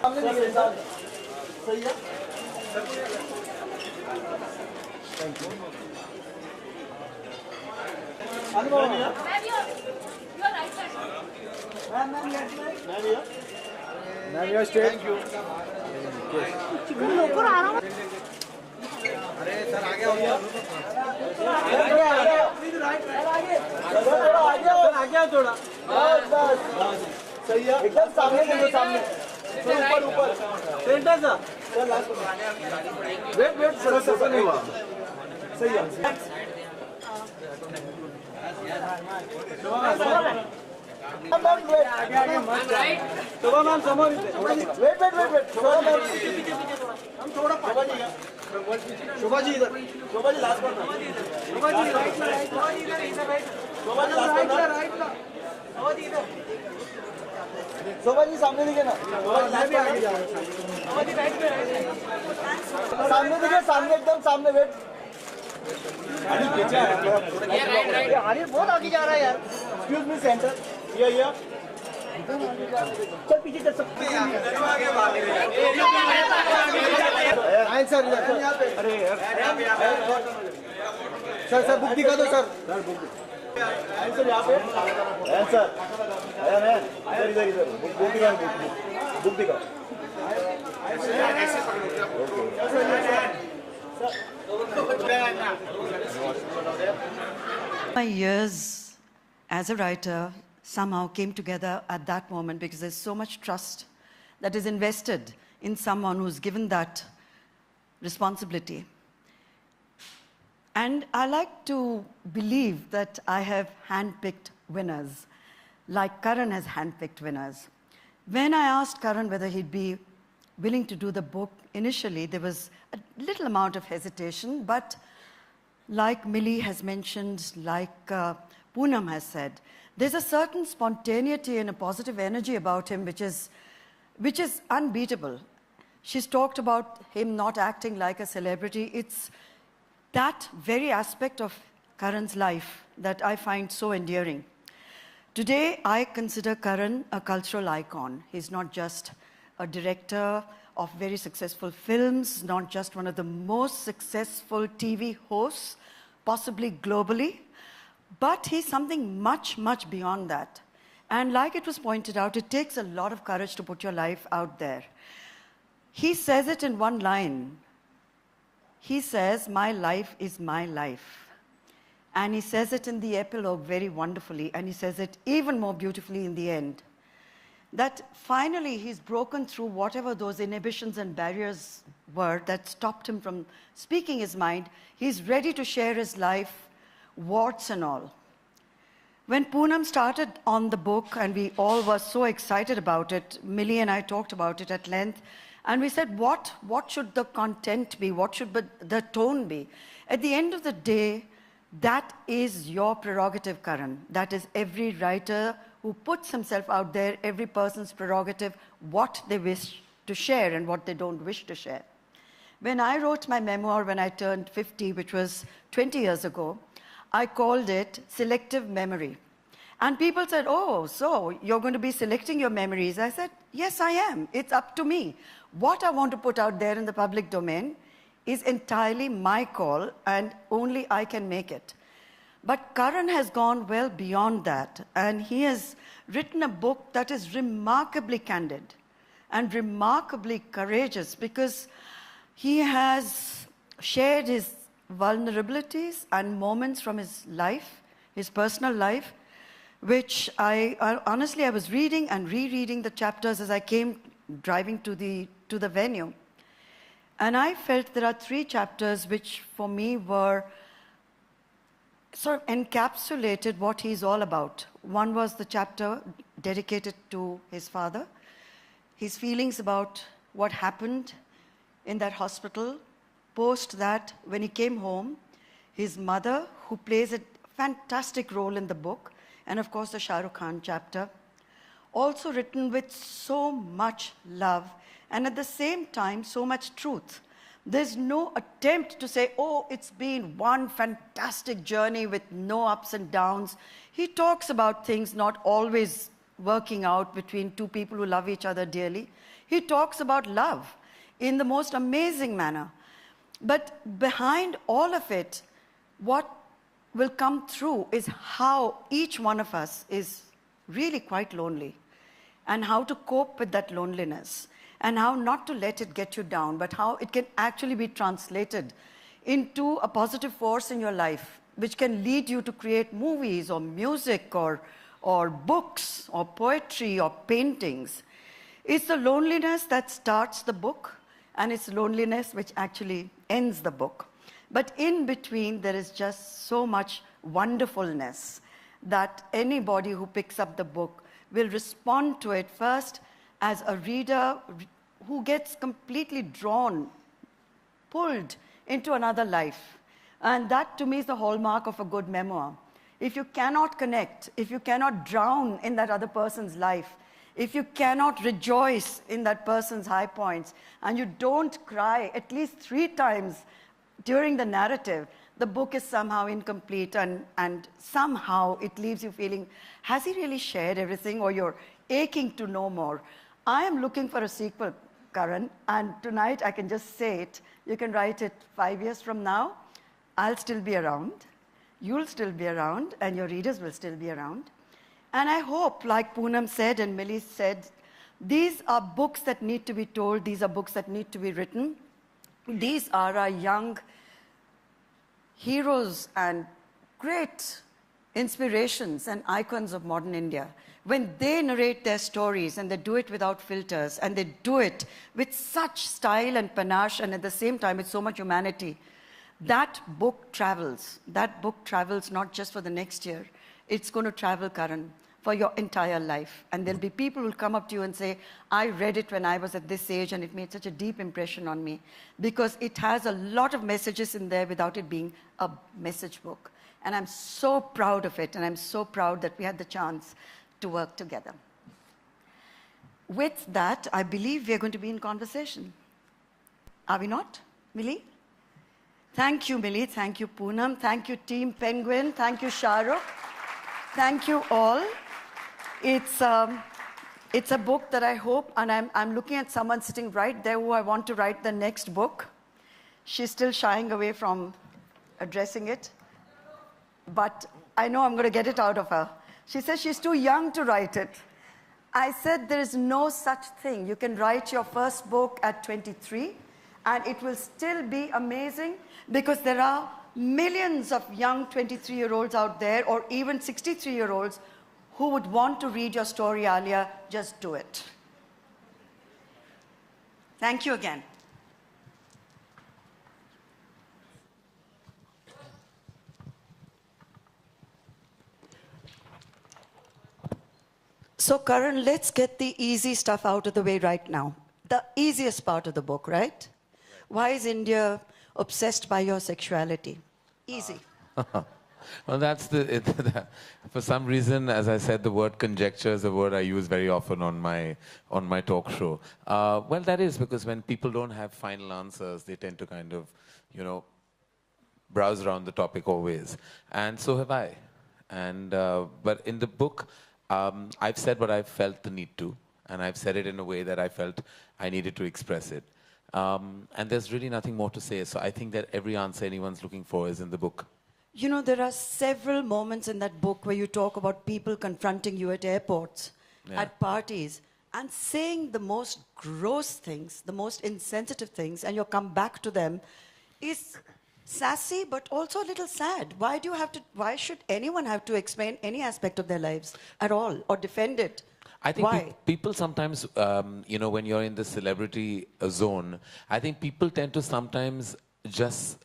सामने दिखे साथ सही है थैंक यू अनुभव मैं भी स्ट्रेट थैंक यू ऊपर आ रहा हूं अरे सर आ गया थोड़ा बस सही है एकदम सामने देखो सामने ऊपर ऊपर सेंटर सा वेट सर नहीं हुआ सही है शोभा मैम समोर वेट हम थोड़ा शोभा जी इधर शोभा जी लास्ट पर शोभा जी राइट शोभा जी लास्ट पर राइट शोभा जी इधर शोभा जी सामने दिखे ना मैं भी आगे जा रहा हूं शोभा जी राइट पे सामने दिखे सामने एकदम सामने वेट अरे पीछे है राइट अरे बहुत आगे जा रहा है यार एक्सक्यूज मी सेंटर ये चल पीछे चल सकते हैं आगे सर अरे सर बुक दिखा दो सर बुक आंसर यहाँ पे आंसर इधर बुक दिखा My years as a writer somehow came together at that moment because there's so much trust that is invested in someone who's given that responsibility. And I like to believe that I have handpicked winners, like Karan has handpicked winners. When I asked Karan whether he'd be willing to do the book, initially there was a little amount of hesitation, but like Millie has mentioned, like Poonam has said, there's a certain spontaneity and a positive energy about him which is unbeatable. She's talked about him not acting like a celebrity. It's that very aspect of Karan's life that I find so endearing. Today, I consider Karan a cultural icon. He's not just a director of very successful films, not just one of the most successful TV hosts, possibly globally, but he's something much, much beyond that. And like it was pointed out, it takes a lot of courage to put your life out there. He says it in one line. He says, "My life is my life." And he says it in the epilogue very wonderfully, and he says it even more beautifully in the end. That finally he's broken through whatever those inhibitions and barriers were that stopped him from speaking his mind. He's ready to share his life, warts and all. When Poonam started on the book, and we all were so excited about it, Millie and I talked about it at length, and we said, what should the content be? What should the tone be? At the end of the day, that is your prerogative, Karan. That is every writer who puts himself out there, every person's prerogative, what they wish to share and what they don't wish to share. When I wrote my memoir when I turned 50, which was 20 years ago, I called it Selective Memory. And people said, "Oh, so you're going to be selecting your memories." I said, "Yes, I am. It's up to me. What I want to put out there in the public domain is entirely my call, and only I can make it." But Karan has gone well beyond that, and he has written a book that is remarkably candid and remarkably courageous, because he has shared his vulnerabilities and moments from his life, his personal life, which honestly, I was reading and rereading the chapters as I came driving to the venue. And I felt there are 3 chapters which for me were sort of encapsulated what he's all about. One was the chapter dedicated to his father, his feelings about what happened in that hospital. Post that, when he came home, his mother, who plays a fantastic role in the book, and of course the Shah Rukh Khan chapter, also written with so much love and at the same time so much truth. There's no attempt to say, "Oh, it's been one fantastic journey with no ups and downs." He talks about things not always working out between 2 people who love each other dearly. He talks about love in the most amazing manner. But behind all of it, what will come through is how each one of us is really quite lonely, and how to cope with that loneliness, and how not to let it get you down, but how it can actually be translated into a positive force in your life, which can lead you to create movies or music or books or poetry or paintings. It's the loneliness that starts the book, and it's loneliness which actually ends the book. But in between, there is just so much wonderfulness that anybody who picks up the book will respond to it first as a reader who gets completely drawn, pulled into another life. And that, to me, is the hallmark of a good memoir. If you cannot connect, if you cannot drown in that other person's life, if you cannot rejoice in that person's high points, and you don't cry at least 3 times during the narrative, the book is somehow incomplete, and somehow it leaves you feeling, has he really shared everything, or you're aching to know more? I am looking for a sequel, Karan, and tonight I can just say it. You can write it 5 years from now. I'll still be around. You'll still be around, and your readers will still be around. And I hope, like Poonam said and Millie said, these are books that need to be told. These are books that need to be written. These are our young heroes and great inspirations and icons of modern India. When they narrate their stories, and they do it without filters, and they do it with such style and panache, and at the same time with so much humanity, that book travels. That book travels not just for the next year. It's going to travel, Karan, for your entire life. And there'll be people who'll come up to you and say, I read it when I was at this age, and it made such a deep impression on me, because it has a lot of messages in there without it being a message book. And I'm so proud of it, and I'm so proud that we had the chance to work together. With that, I believe we're going to be in conversation. Are we not, Millie? Thank you, Millie. Thank you, Poonam. Thank you, Team Penguin. Thank you, Shah Rukh. Thank you all. It's a book that I hope, and I'm looking at someone sitting right there who I want to write the next book. She's still shying away from addressing it, but I know I'm going to get it out of her. She says she's too young to write it. I said there is no such thing. You can write your first book at 23, and it will still be amazing, because there are millions of young 23-year-olds out there, or even 63-year-olds, who would want to read your story, Alia. Just do it. Thank you again. So, Karan, let's get the easy stuff out of the way right now. The easiest part of the book, right? Why is India obsessed by your sexuality? Easy. Well, that's for some reason, as I said, the word conjecture is a word I use very often on my talk show. Well, that is because when people don't have final answers, they tend to kind of, browse around the topic always. And so have I. And but in the book, I've said what I felt the need to, and I've said it in a way that I felt I needed to express it. And there's really nothing more to say. So I think that every answer anyone's looking for is in the book. You know, there are several moments in that book where you talk about people confronting you at airports, at parties, and saying the most gross things, the most insensitive things, and you come back to them is sassy, but also a little sad. Why should anyone have to explain any aspect of their lives at all, or defend it? I think people sometimes, when you're in the celebrity zone, I think people tend to sometimes just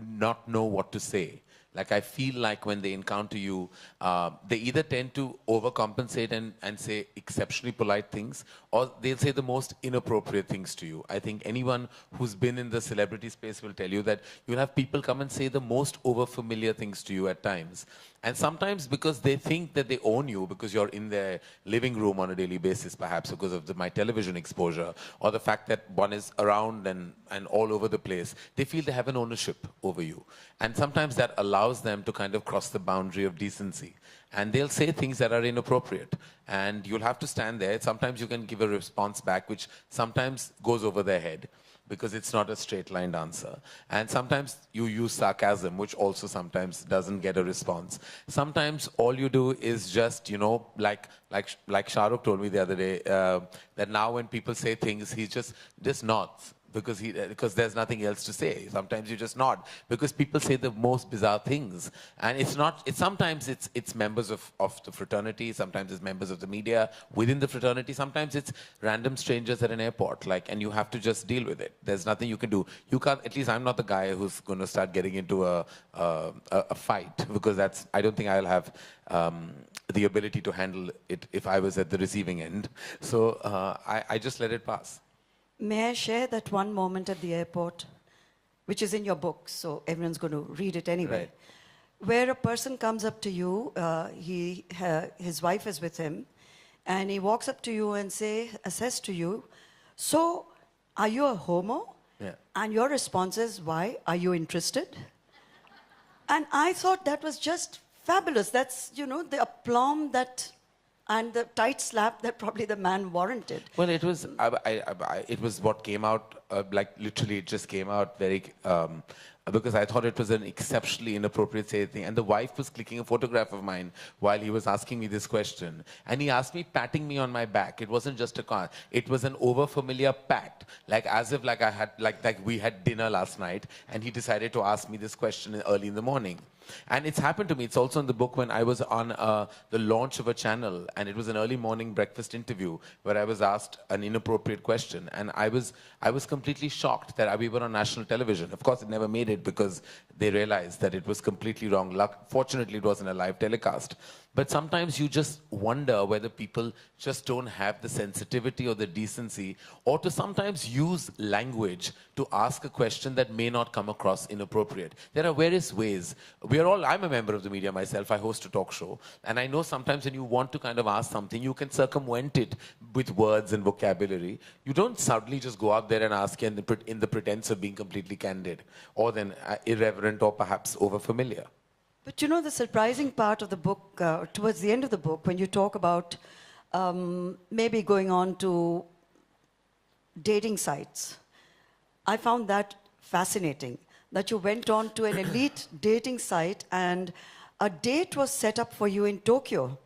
not know what to say. Like, I feel like when they encounter you, they either tend to overcompensate and say exceptionally polite things, or they'll say the most inappropriate things to you. I think anyone who's been in the celebrity space will tell you that you'll have people come and say the most overfamiliar things to you at times. And sometimes because they think that they own you because you're in their living room on a daily basis, perhaps because of my television exposure or the fact that one is around and all over the place, they feel they have an ownership over you. And sometimes that allows them to kind of cross the boundary of decency. And they'll say things that are inappropriate. And you'll have to stand there. Sometimes you can give a response back, which sometimes goes over their head, because it's not a straight-line answer. And sometimes you use sarcasm, which also sometimes doesn't get a response. Sometimes all you do is just, you know, like Shah Rukh told me the other day, that now when people say things, he just nods. Because there's nothing else to say. Sometimes you just nod because people say the most bizarre things, and sometimes it's members of the fraternity, sometimes it's members of the media within the fraternity, sometimes it's random strangers at an airport, and you have to just deal with it. There's nothing you can do. You can't. At least I'm not the guy who's going to start getting into a fight, because I don't think I'll have the ability to handle it if I was at the receiving end. So I just let it pass. May I share that one moment at the airport, which is in your book, so everyone's going to read it anyway, right, where a person comes up to you, his wife is with him, and he walks up to you and says to you, so are you a homo? Yeah. And your response is, why? Are you interested? And I thought that was just fabulous. That's, you know, the aplomb and the tight slap that probably the man warranted. Well, it was it was what came out, literally it just came out very, because I thought it was an exceptionally inappropriate thing. And the wife was clicking a photograph of mine while he was asking me this question. And he asked me, patting me on my back. It wasn't just a car. It was an overfamiliar pat, as if I had, like we had dinner last night, and he decided to ask me this question early in the morning. And it's happened to me. It's also in the book when I was on the launch of a channel, and it was an early morning breakfast interview where I was asked an inappropriate question, and I was completely shocked that we were on national television. Of course, it never made it because they realized that it was completely wrong. Fortunately, it wasn't a live telecast. But sometimes you just wonder whether people just don't have the sensitivity or the decency, or to sometimes use language to ask a question that may not come across inappropriate. There are various ways. I'm a member of the media myself. I host a talk show. And I know sometimes when you want to kind of ask something, you can circumvent it with words and vocabulary. You don't suddenly just go out there and ask in the pretense of being completely candid, or then irreverent, or perhaps overfamiliar. But you know, the surprising part of the book, towards the end of the book, when you talk about maybe going on to dating sites, I found that fascinating, that you went on to an elite dating site and a date was set up for you in Tokyo.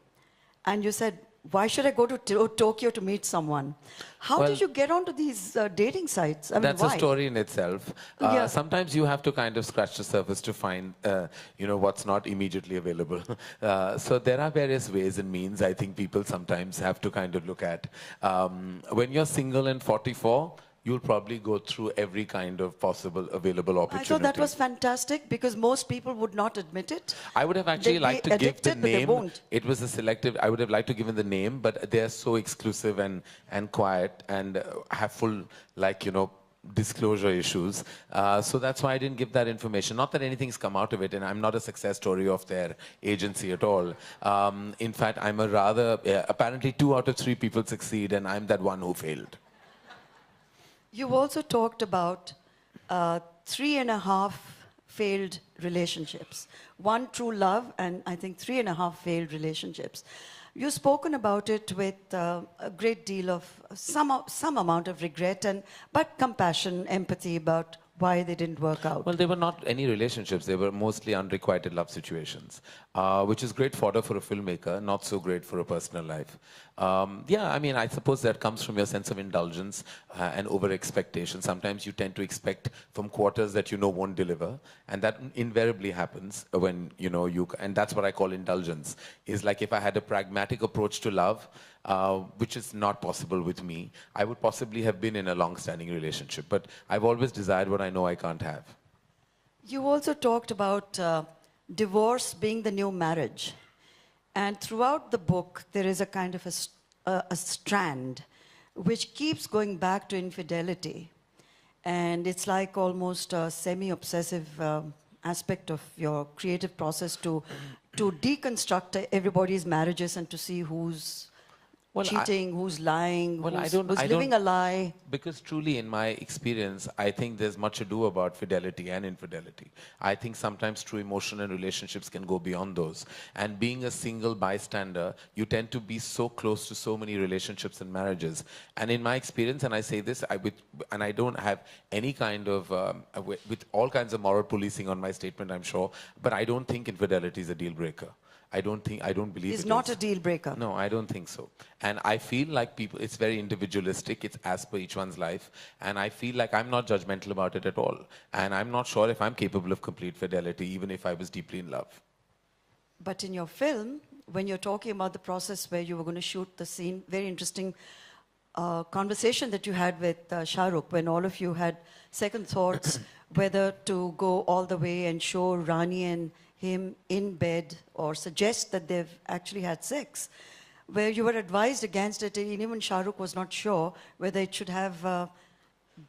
And you said, why should I go to Tokyo to meet someone? How did you get onto these dating sites? I mean, that's why? a story in itself. Yeah. Sometimes you have to kind of scratch the surface to find, what's not immediately available. So there are various ways and means I think people sometimes have to kind of look at. When you're single and 44, you'll probably go through every kind of possible available opportunity. I thought that was fantastic because most people would not admit it. I would have actually liked to give the name. They won't. It was a selective. I would have liked to give the name, but they're so exclusive and quiet and have full, disclosure issues. So that's why I didn't give that information. Not that anything's come out of it, and I'm not a success story of their agency at all. In fact, I'm apparently 2 out of 3 people succeed, and I'm that one who failed. You've also talked about 3.5 failed relationships. 1 true love, and I think 3.5 failed relationships. You've spoken about it with a great deal of some amount of regret, but compassion, empathy about why they didn't work out. Well, they were not any relationships. They were mostly unrequited love situations, which is great fodder for a filmmaker, not so great for a personal life. I suppose that comes from your sense of indulgence and over-expectation. Sometimes you tend to expect from quarters that you know won't deliver, and that invariably happens when, and that's what I call indulgence, is like if I had a pragmatic approach to love, which is not possible with me, I would possibly have been in a long-standing relationship, but I've always desired what I know I can't have. You also talked about divorce being the new marriage. And throughout the book, there is a kind of a strand which keeps going back to infidelity. And it's like almost a semi-obsessive aspect of your creative process to to deconstruct everybody's marriages and to see who's cheating, who's lying, who's living a lie. Because truly, in my experience, I think there's much ado about fidelity and infidelity. I think sometimes true emotion and relationships can go beyond those. And being a single bystander, you tend to be so close to so many relationships and marriages. And in my experience, and I say this, and I don't have any kind of, with all kinds of moral policing on my statement, I'm sure, but I don't think infidelity is a deal breaker. I don't believe It's not a deal breaker. No, I don't think so. And I feel like people, it's very individualistic. It's as per each one's life. And I feel like I'm not judgmental about it at all. And I'm not sure if I'm capable of complete fidelity, even if I was deeply in love. But in your film, when you're talking about the process where you were going to shoot the scene, very interesting conversation that you had with Shah Rukh, when all of you had second thoughts whether to go all the way and show Rani and him in bed or suggest that they've actually had sex, where you were advised against it, and even Shah Rukh was not sure whether it should have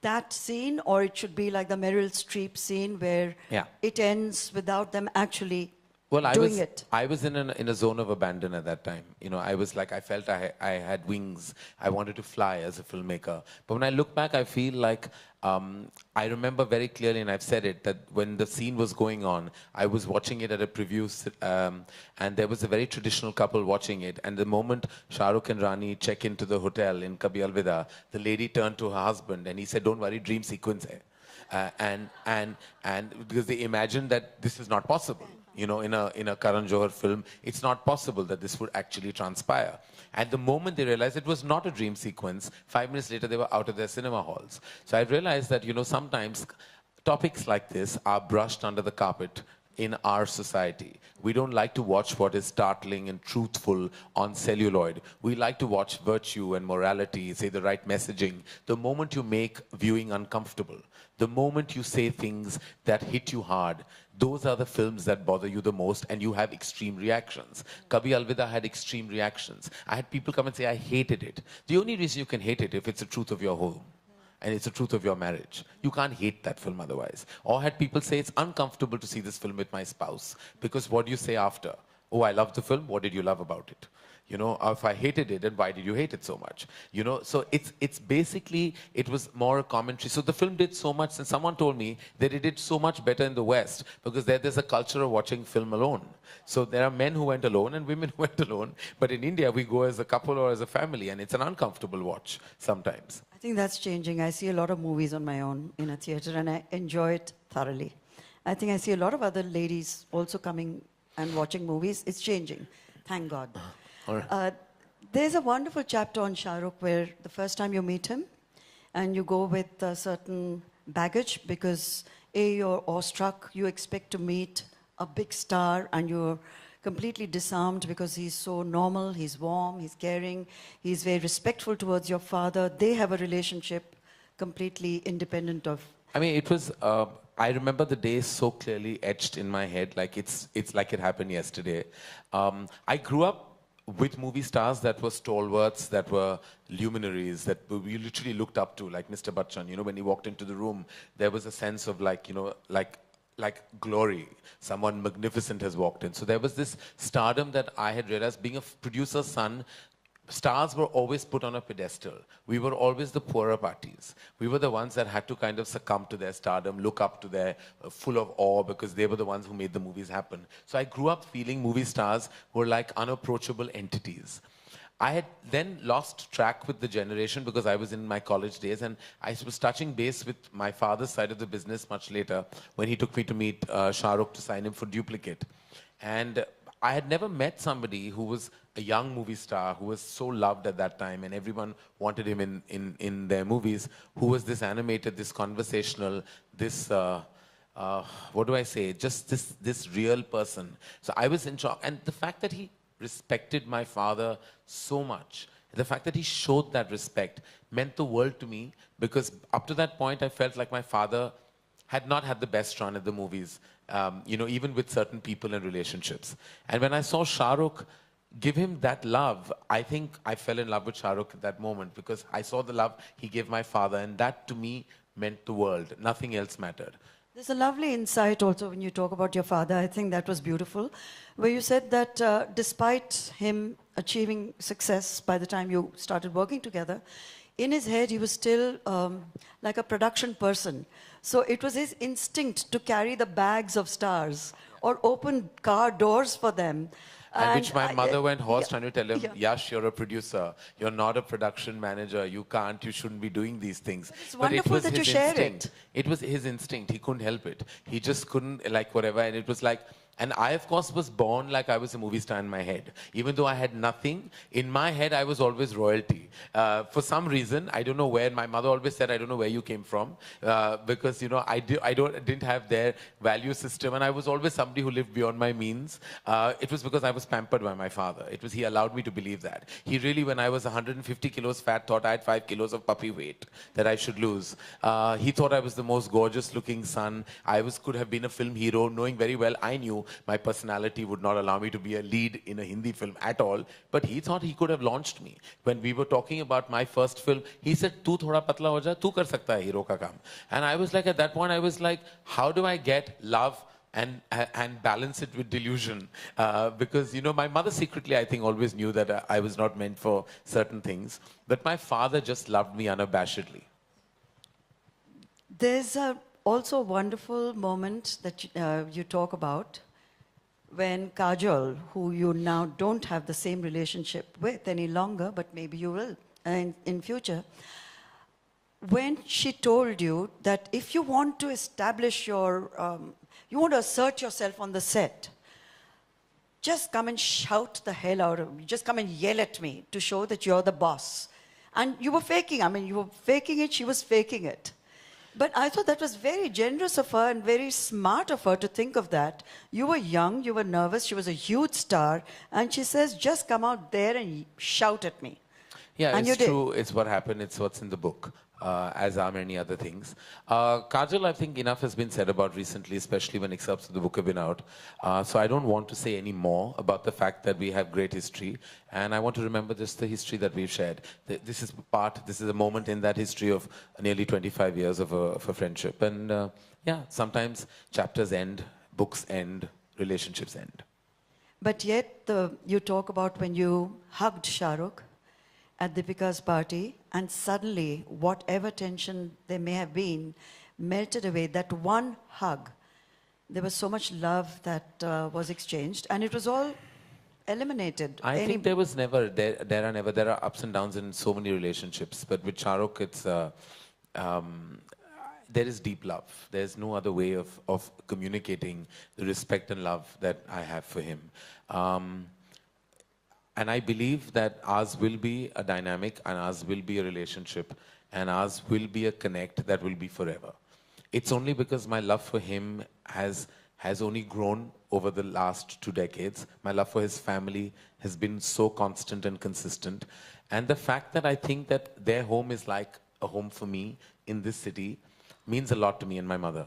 that scene or it should be like the Meryl Streep scene where it ends without them actually doing it. I was in a zone of abandon at that time. You know, I was like, I felt I had wings. I wanted to fly as a filmmaker. But when I look back, I feel like I remember very clearly, and I've said it, that when the scene was going on, I was watching it at a preview, and there was a very traditional couple watching it. And the moment Shah Rukh and Rani check into the hotel in Kabhi Alvida, the lady turned to her husband and he said, "Don't worry, dream sequence hai." And because they imagined that this is not possible. You know, in a Karan Johar film, it's not possible that this would actually transpire. At the moment they realized it was not a dream sequence, 5 minutes later they were out of their cinema halls. So I realized that, you know, sometimes topics like this are brushed under the carpet in our society. We don't like to watch what is startling and truthful on celluloid. We like to watch virtue and morality, say the right messaging. The moment you make viewing uncomfortable, the moment you say things that hit you hard, those are the films that bother you the most, and you have extreme reactions. Kabhi Alvida had extreme reactions. I had people come and say, I hated it. The only reason you can hate it if it's the truth of your home. And it's the truth of your marriage. You can't hate that film otherwise. Or had people say, it's uncomfortable to see this film with my spouse. Because what do you say after? Oh, I loved the film. What did you love about it? You know, if I hated it, then why did you hate it so much? You know, so it's basically, it was more a commentary. So the film did so much, and someone told me that it did so much better in the West because there's a culture of watching film alone. So there are men who went alone and women who went alone. But in India, we go as a couple or as a family, and it's an uncomfortable watch sometimes. I think that's changing. I see a lot of movies on my own in a theater, and I enjoy it thoroughly. I think I see a lot of other ladies also coming and watching movies. It's changing. Thank God. There's a wonderful chapter on Shah Rukh where the first time you meet him and you go with a certain baggage because you're awestruck, you expect to meet a big star and you're completely disarmed because he's so normal, he's warm, he's caring, he's very respectful towards your father. They have a relationship completely independent of... I mean, it was... I remember the day so clearly etched in my head, like it's like it happened yesterday. I grew up with movie stars that were stalwarts, that were luminaries, that we literally looked up to, like Mr. Bachchan. You know, when he walked into the room, there was a sense of like, you know, like glory. Someone magnificent has walked in. So there was this stardom that I had realized, being a producer's son, stars were always put on a pedestal. We were always the poorer parties. We were the ones that had to kind of succumb to their stardom, look up to their, full of awe, because they were the ones who made the movies happen. So I grew up feeling movie stars were like unapproachable entities. I had then lost track with the generation because I was in my college days, and I was touching base with my father's side of the business much later when he took me to meet Shah Rukh to sign him for Duplicate. And I had never met somebody who was a young movie star, who was so loved at that time, and everyone wanted him in their movies, who was this animated, this conversational, this, what do I say, just this real person. So I was in shock. And the fact that he respected my father so much, the fact that he showed that respect meant the world to me, because up to that point, I felt like my father had not had the best run at the movies, you know, even with certain people and relationships. And when I saw Shah Rukh give him that love, I think I fell in love with Shah Rukh at that moment, because I saw the love he gave my father, and that to me meant the world. Nothing else mattered. There's a lovely insight also when you talk about your father. I think that was beautiful, where you said that despite him achieving success by the time you started working together, in his head he was still like a production person. So it was his instinct to carry the bags of stars or open car doors for them. And which my mother went horse yeah, trying to tell him, yeah. Yash, you're a producer. You're not a production manager. You can't, you shouldn't be doing these things. But it's But it wonderful was that you his share instinct. it. It was his instinct. He couldn't help it. He just couldn't, like, whatever. And it was like, and I, of course, was born like I was a movie star in my head. Even though I had nothing, in my head, I was always royalty. For some reason, I don't know where, my mother always said, I don't know where you came from. Because, you know, didn't have their value system. And I was always somebody who lived beyond my means. It was because I was pampered by my father. It was, he allowed me to believe that. He really, when I was 150 kilos fat, thought I had 5 kilos of puppy weight that I should lose. He thought I was the most gorgeous looking son. Could have been a film hero, knowing very well I knew my personality would not allow me to be a lead in a Hindi film at all. But he thought he could have launched me. When we were talking about my first film, he said, "Tu thoda patla ho ja, tu kar sakta hai hero ka kaam." And I was like, at that point, I was like, how do I get love and balance it with delusion? Because, you know, my mother secretly, I think, always knew that I was not meant for certain things. But my father just loved me unabashedly. There's also a wonderful moment that you talk about when Kajol, who you now don't have the same relationship with any longer, but maybe you will in future, when she told you that if you want to establish your, you want to assert yourself on the set, just come and shout the hell out of me, just come and yell at me to show that you're the boss. And you were faking, I mean, you were faking it, she was faking it. But I thought that was very generous of her and very smart of her to think of that. You were young, you were nervous, she was a huge star, and she says, just come out there and shout at me. Yeah, and it's true. It's what happened. It's what's in the book, as are many other things. Kajal, I think enough has been said about recently, especially when excerpts of the book have been out. So I don't want to say any more about the fact that we have great history. And I want to remember just the history that we've shared. This is a moment in that history of nearly 25 years of a friendship. And yeah, sometimes chapters end, books end, relationships end. But yet, you talk about when you hugged Shah Rukh at Deepika's party, and suddenly, whatever tension there may have been, melted away. That one hug, there was so much love that was exchanged, and it was all eliminated. I think there was never, there are ups and downs in so many relationships, but with Shah Rukh, it's, there is deep love. There's no other way of communicating the respect and love that I have for him. And I believe that ours will be a dynamic, and ours will be a relationship, and ours will be a connect that will be forever. It's only because my love for him has only grown over the last 2 decades. My love for his family has been so constant and consistent. And the fact that I think that their home is like a home for me in this city means a lot to me and my mother.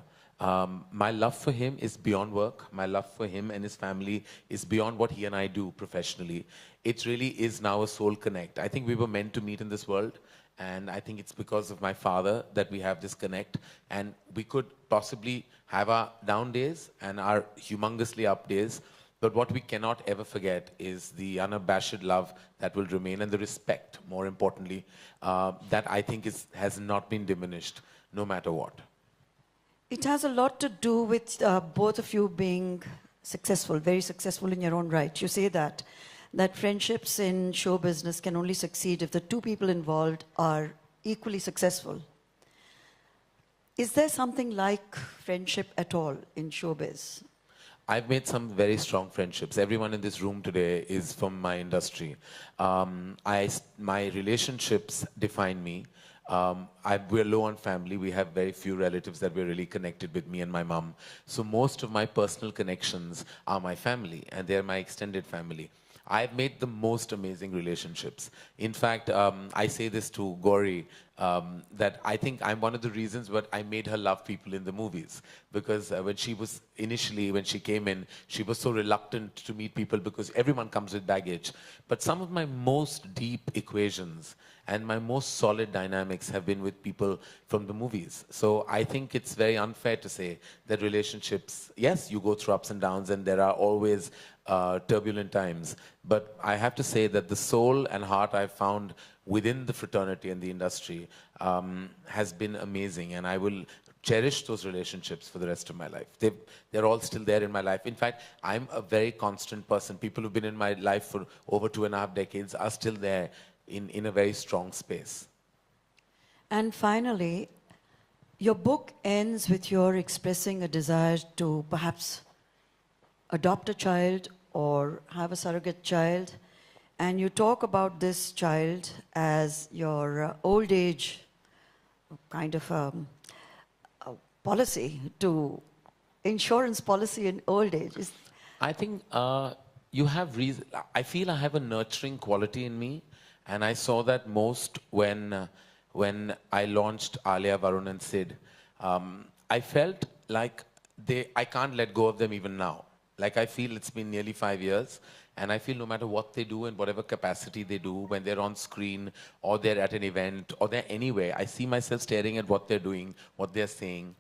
My love for him is beyond work. My love for him and his family is beyond what he and I do professionally. It really is now a soul connect. I think we were meant to meet in this world, and I think it's because of my father that we have this connect, and we could possibly have our down days and our humongously up days, but what we cannot ever forget is the unabashed love that will remain, and the respect, more importantly, that I think has not been diminished, no matter what. It has a lot to do with both of you being successful, very successful in your own right. You say that friendships in show business can only succeed if the two people involved are equally successful. Is there something like friendship at all in showbiz? I've made some very strong friendships. Everyone in this room today is from my industry. My relationships define me. We're low on family. We have very few relatives that we're really connected with, me and my mom. So most of my personal connections are my family, and they're my extended family. I've made the most amazing relationships. In fact, I say this to Gauri, that I think I'm one of the reasons but I made her love people in the movies. Because when she was initially, when she came in, she was so reluctant to meet people because everyone comes with baggage. But some of my most deep equations and my most solid dynamics have been with people from the movies. So I think it's very unfair to say that relationships, yes, you go through ups and downs and there are always turbulent times. But I have to say that the soul and heart I've found within the fraternity and the industry has been amazing. And I will cherish those relationships for the rest of my life. They're all still there in my life. In fact, I'm a very constant person. People who've been in my life for over 2.5 decades are still there in a very strong space. And finally, your book ends with your expressing a desire to perhaps adopt a child or have a surrogate child. And you talk about this child as your old age kind of a policy to insurance policy in old age. I think you have reason. I feel I have a nurturing quality in me. And I saw that most when I launched Alia, Varun and Sid. I felt like I can't let go of them even now. Like I feel it's been nearly 5 years. And I feel no matter what they do in whatever capacity they do, when they're on screen or they're at an event or they're anywhere, I see myself staring at what they're doing, what they're saying.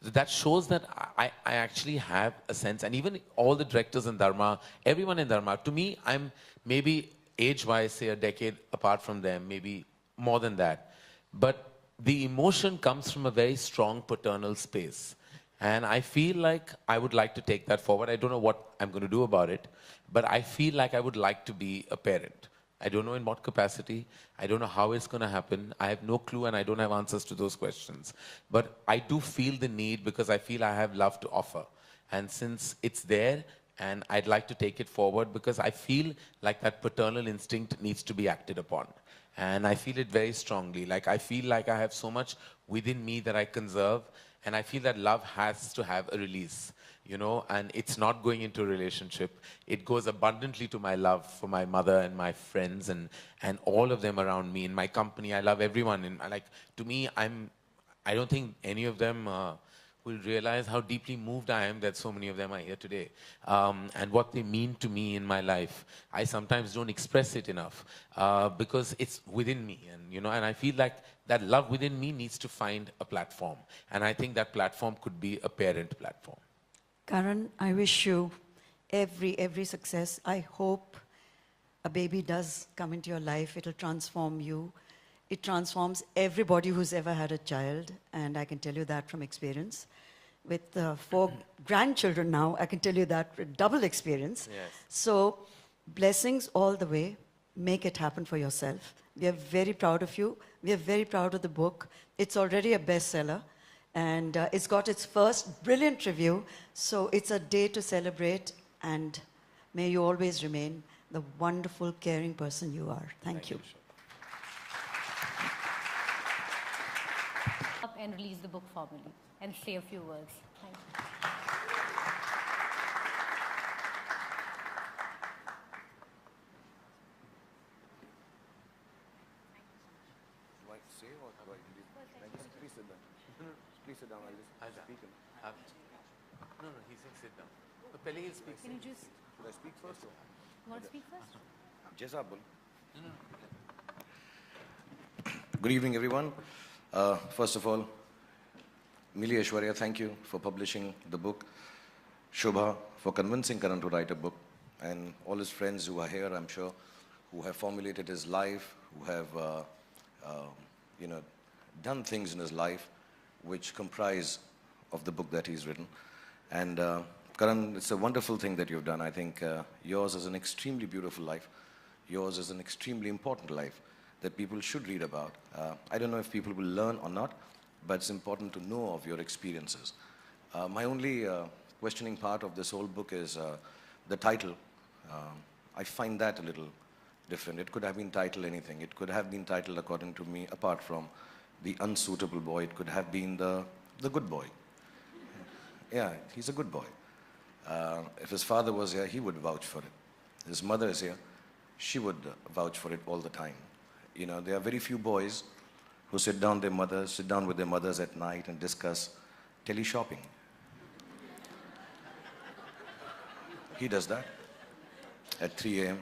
So that shows that I actually have a sense, and even all the directors in Dharma, everyone in Dharma, to me, I'm maybe age-wise, say a decade apart from them, maybe more than that. But the emotion comes from a very strong paternal space. And I feel like I would like to take that forward. I don't know what I'm going to do about it, but I feel like I would like to be a parent. I don't know in what capacity. I don't know how it's going to happen. I have no clue and I don't have answers to those questions. But I do feel the need because I feel I have love to offer. And since it's there, and I'd like to take it forward because I feel like that paternal instinct needs to be acted upon. And I feel it very strongly. Like I feel like I have so much within me that I conserve, and I feel that love has to have a release, you know, and it's not going into a relationship. It goes abundantly to my love for my mother and my friends and all of them around me. In my company, I love everyone. And like, to me, I don't think any of them will realize how deeply moved I am that so many of them are here today, and what they mean to me in my life. I sometimes don't express it enough because it's within me, and you know, and I feel like that love within me needs to find a platform, and I think that platform could be a parent platform. Karan, I wish you every success. I hope a baby does come into your life. It'll transform you. It transforms everybody who's ever had a child, and I can tell you that from experience. With 4 grandchildren now, I can tell you that with double experience. Yes. So, blessings all the way. Make it happen for yourself. We are very proud of you. We are very proud of the book. It's already a bestseller, and it's got its first brilliant review. So, it's a day to celebrate, and may you always remain the wonderful, caring person you are. Thank you. Up and release the book formally and say a few words. Thank you. Do I say or do I leave? Please sit down. Please sit down. I'll just speak. No, he said sit down. But Pele will speak. Can you just, Should I speak first or? you want to speak first? Jezabul. Good evening, everyone. First of all, Mili Aishwarya, thank you for publishing the book. Shobha, for convincing Karan to write a book. And all his friends who are here, I'm sure, who have formulated his life, who have, done things in his life which comprise of the book that he's written. And Karan, it's a wonderful thing that you've done. I think yours is an extremely beautiful life. Yours is an extremely important life that people should read about. I don't know if people will learn or not, but it's important to know of your experiences. My only questioning part of this whole book is the title. I find that a little different. It could have been titled anything. It could have been titled, according to me, apart from the unsuitable boy, it could have been the good boy. Yeah, he's a good boy. If his father was here, he would vouch for it. his mother is here, she would vouch for it all the time. You know, there are very few boys who sit down with their mothers at night and discuss tele-shopping. He does that at 3 a.m.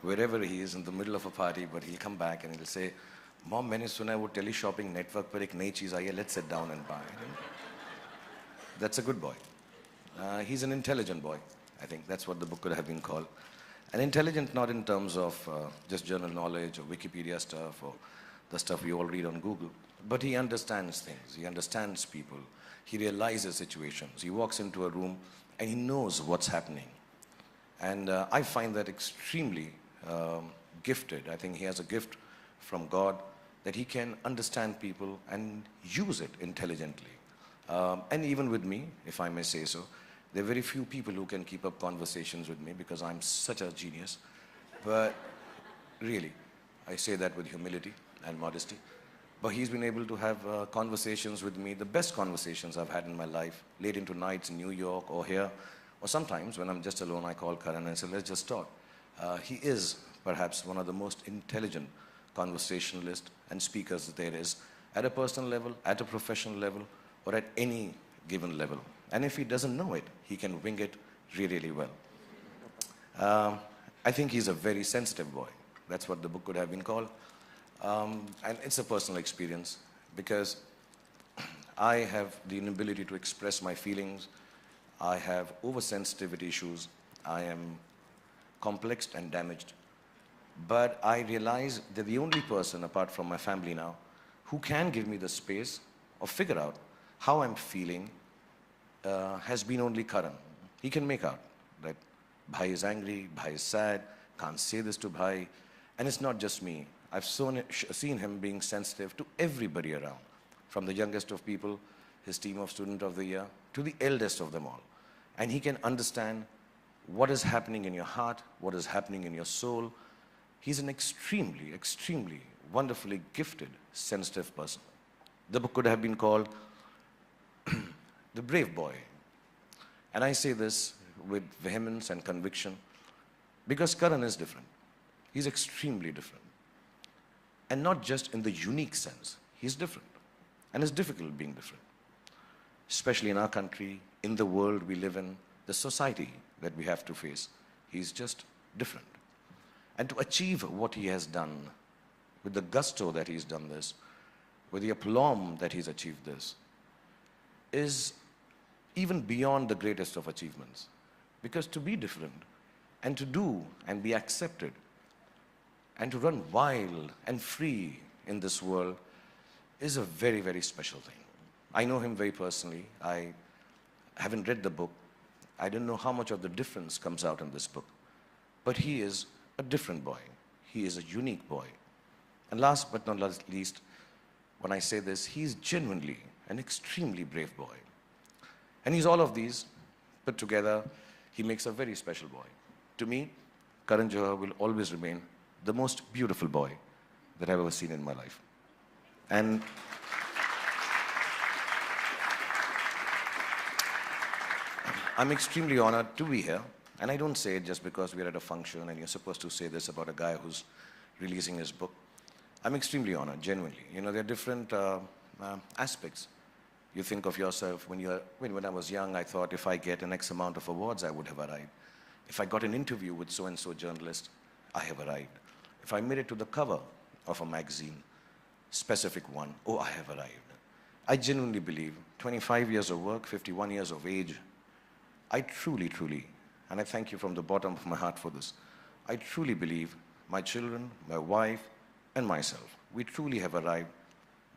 wherever he is in the middle of a party, but he'll come back and he'll say, Mom, मैंने सुना है वो tele-shopping network पर एक नई चीज़ आई है, let's sit down and buy it. That's a good boy. He's an intelligent boy. I think that's what the book could have been called. And intelligent not in terms of just general knowledge or Wikipedia stuff or the stuff we all read on Google, but he understands things, he understands people, he realizes situations. He walks into a room and he knows what's happening. And I find that extremely gifted. I think he has a gift from God that he can understand people and use it intelligently. And even with me, if I may say so, there are very few people who can keep up conversations with me because I'm such a genius. But really, I say that with humility and modesty. But he's been able to have conversations with me, the best conversations I've had in my life, late into nights in New York or here. Or sometimes when I'm just alone, I call Karan and say, let's just talk. He is perhaps one of the most intelligent conversationalists and speakers there is, at a personal level, at a professional level, or at any given level. And if he doesn't know it, he can wing it really, really well. I think he's a very sensitive boy. That's what the book could have been called. And it's a personal experience because I have the inability to express my feelings. I have oversensitivity issues. I am complexed and damaged. But I realize that the only person apart from my family now who can give me the space or figure out how I'm feeling has been only Karan. He can make out that Bhai is angry, Bhai is sad, can't say this to Bhai. And it's not just me. I've seen him being sensitive to everybody around, from the youngest of people, his team of Student of the Year, to the eldest of them all. And he can understand what is happening in your heart, what is happening in your soul. He's an extremely, extremely wonderfully gifted, sensitive person. The book could have been called The Brave Boy. And I say this with vehemence and conviction because Karan is different. He's extremely different. And not just in the unique sense. He's different. And it's difficult being different. Especially in our country, in the world we live in, the society that we have to face. He's just different. And to achieve what he has done, with the gusto that he's done this, with the aplomb that he's achieved this, is even beyond the greatest of achievements. Because to be different, and to do and be accepted, and to run wild and free in this world is a very, very special thing. I know him very personally. I haven't read the book. I don't know how much of the difference comes out in this book. But he is a different boy. He is a unique boy. And last but not least, when I say this, he's genuinely an extremely brave boy. And he's all of these put together. He makes a very special boy. To me, Karan Johar will always remain the most beautiful boy that I've ever seen in my life. And I'm extremely honored to be here. And I don't say it just because we're at a function and you're supposed to say this about a guy who's releasing his book. I'm extremely honored, genuinely. You know, there are different aspects. You think of yourself, when I was young, I thought if I get an X amount of awards, I would have arrived. If I got an interview with so-and-so journalist, I have arrived. If I made it to the cover of a magazine, specific one, oh, I have arrived. I genuinely believe 25 years of work, 51 years of age, I truly, truly, and I thank you from the bottom of my heart for this, I truly believe my children, my wife, and myself, we truly have arrived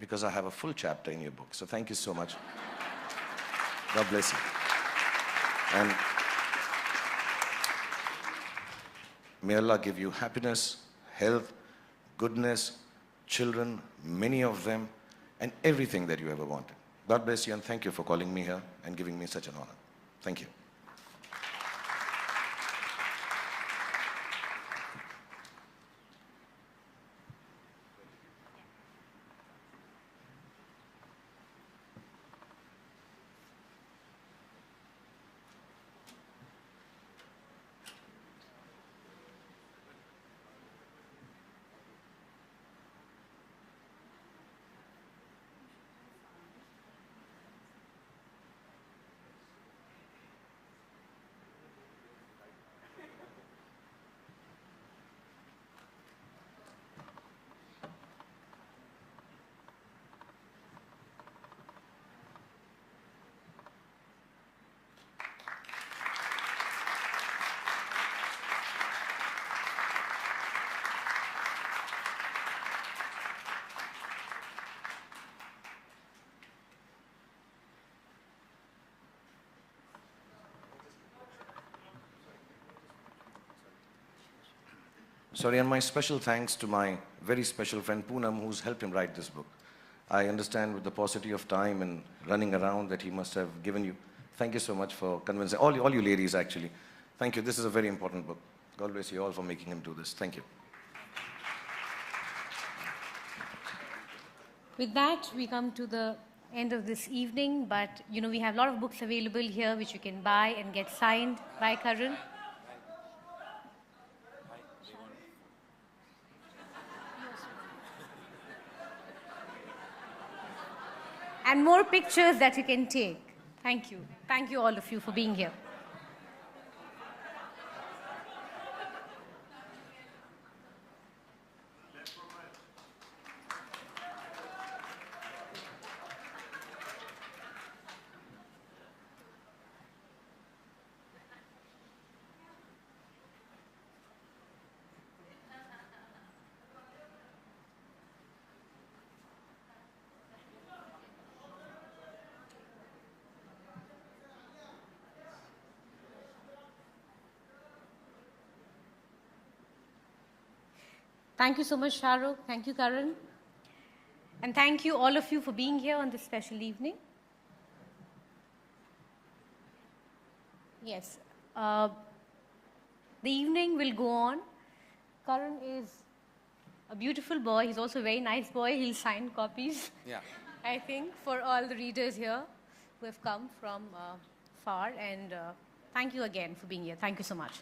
because I have a full chapter in your book. So thank you so much. God bless you. And may Allah give you happiness, health, goodness, children, many of them, and everything that you ever wanted. God bless you and thank you for calling me here and giving me such an honor. Thank you. Sorry, and my special thanks to my very special friend Poonam, who's helped him write this book. I understand with the paucity of time and running around that he must have given you. Thank you so much for convincing, all you ladies actually. Thank you, this is a very important book. God bless you all for making him do this. Thank you. With that, we come to the end of this evening, but we have a lot of books available here which you can buy and get signed by Karan. And more pictures that you can take. Thank you. Thank you all of you for being here. Thank you so much, Shah Rukh. Thank you, Karan. And thank you, all of you, for being here on this special evening. Yes. The evening will go on. Karan is a beautiful boy. He's also a very nice boy. He'll sign copies, I think, for all the readers here who have come from far. And thank you again for being here. Thank you so much.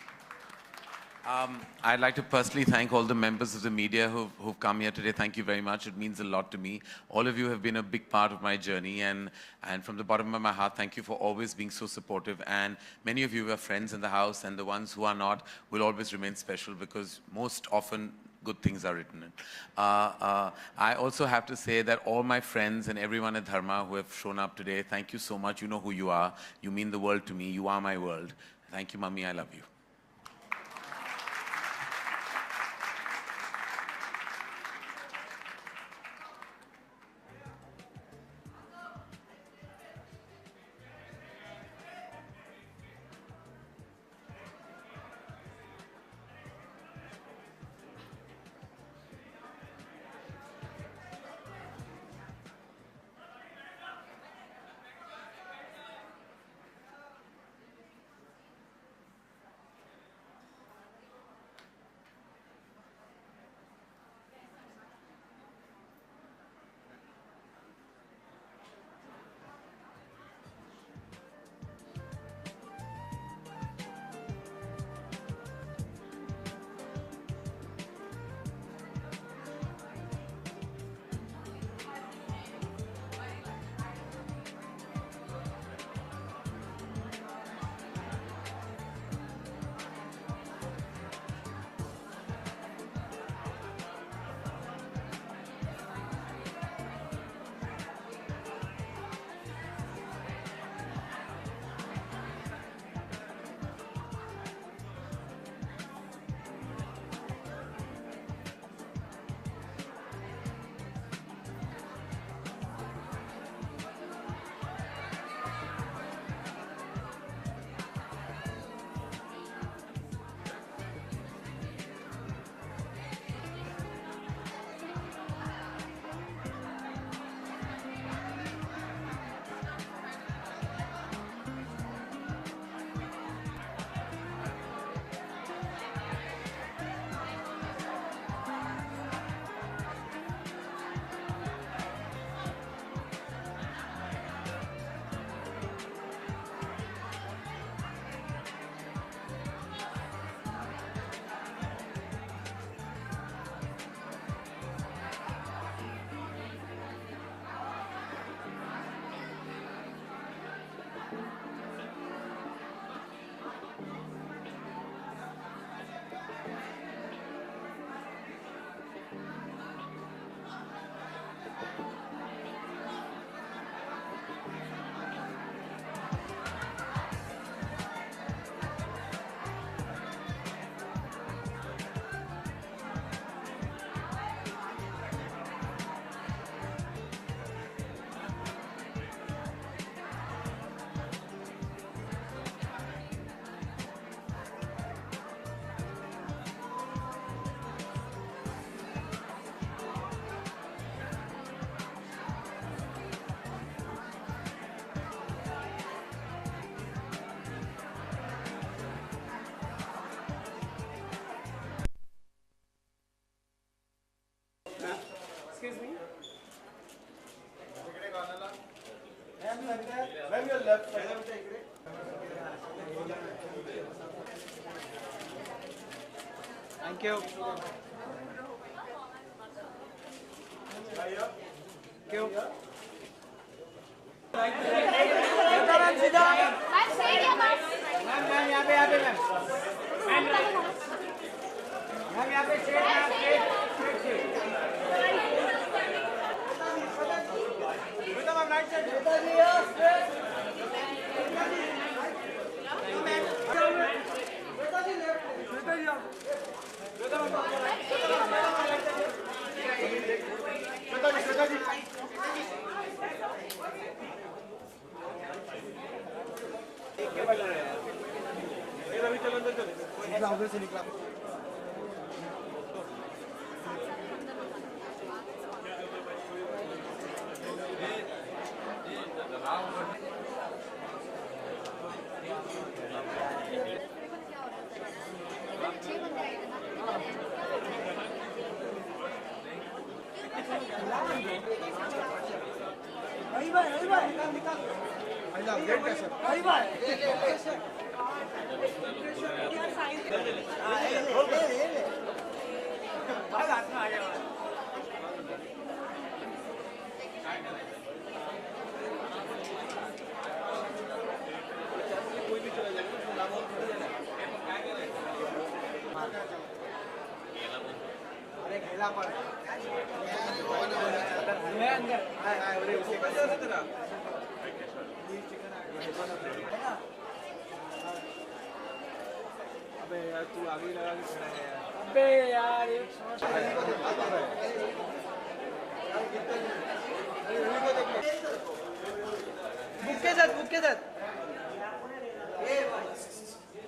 I'd like to personally thank all the members of the media who've come here today. Thank you very much. It means a lot to me. All of you have been a big part of my journey, and from the bottom of my heart, thank you for always being so supportive. And many of you are friends in the house, and the ones who are not will always remain special, because most often good things are written in. I also have to say that all my friends and everyone at Dharma who have shown up today, thank you so much. You know who you are. You mean the world to me. You are my world. Thank you, Mummy. I love you. Thank you से निकला अबे यार तू आगे लगा के खड़ा है यार अबे यार बुक के साथ